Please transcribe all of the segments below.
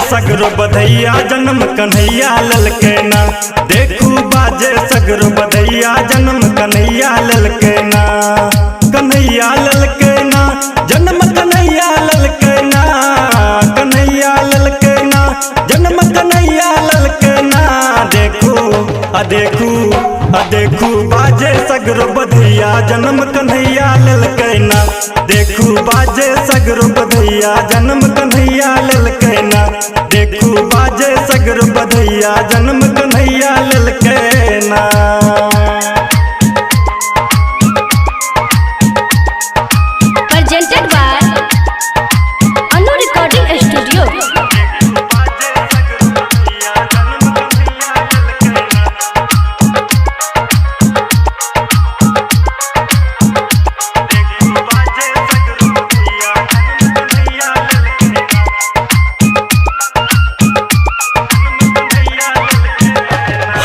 सगरो बधैया जन्म कन्हैया ललकेना। देखू बाजे सगरो बधैया जन्म कन्हैया ललकेना। कन्हैया ललकेना जन्म कन्हैया ललकेना। कन्हैया ललकेना जन्म कन्हैया ललकेना। देखू देखू देखू बाजे सगरो बधैया जन्म कन्हैया ललकेना। देखू बाजे सगरो बधैया जन्म कन्हैया ललकेना। देखू बाजे सगरो बधैया जन्म Kanhaiya ललकेना। Presented by Anu Recording Studio.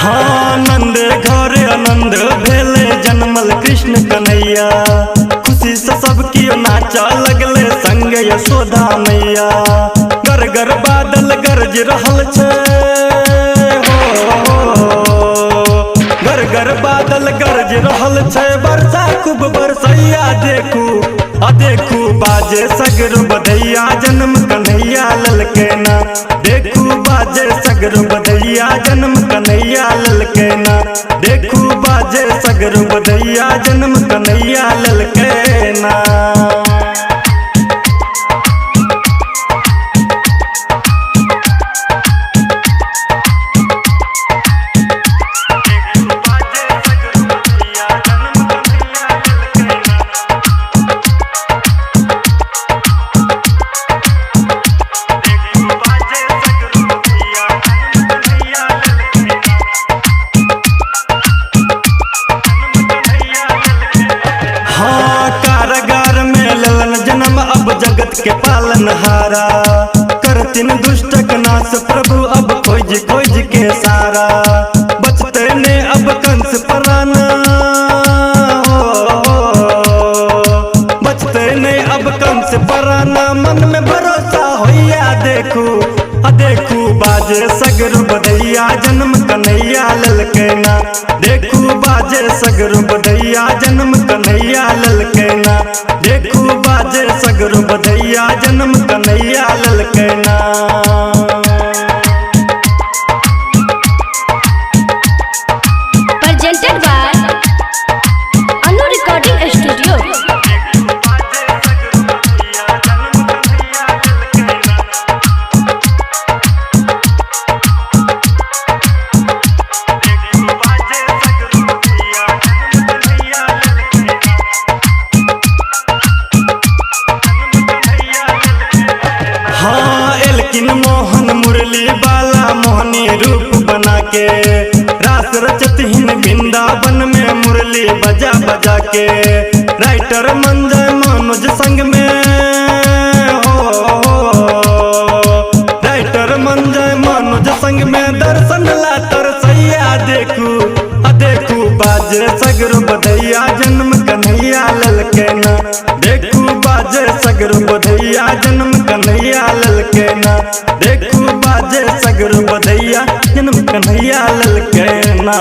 हाँ नंद घर आनंद भेले जन्मल कृष्ण कन्हैया। खुशी से सबकी नाचा लगले संग यशोदा मैया। गर गर बादल गरज रहल छे हो। गर गर बादल गरज रहल छे वर्षा खूब बरसैया। देखू देखू बाजे सगरो बधैया जन्म कन्हैया ललकेना। देखू बाजे सगरो बधैया जन्म कन्हैया ललकेना। देखू बाजे सगरो बधैया जन्म कन्हैया ललकेना। जन्म अब जगत के पालनहारा। करतिन दुष्ट के नाश प्रभु अब खोज खोज के सारा। बचते ने अब कंस पराना बचते ने अब कंस पराना। मन में भरोसा होइया। देखू देखू बाजे सगरो बधैया जन्म कन्हैया ललकेना। देखू बाजे सगरो बधैया जन्म कन्हैया ललकेना। देखू बाजे सगरो बधैया जन्म Kanhaiya ललकेना। Presented by Anu Recording Studio. हाँ एलकिन मोहन मुरली बाला मोहनी रूप बना के। रास रचतहीन वृंदावन में मुरली बजा बजा के। राइटर मंजय मनोज संग में हो। राइटर मंजय मनोज संग में दर्शन ला तरसैया। देखू देखू बाजे सगरो बधैया जन्म कन्हैया ललकेना। देखू बाजे सगरो बधैया जन्म कन्हैया ललकेना। देखू बाजे सगरो बधैया जन्म कन्हैया ललकेना।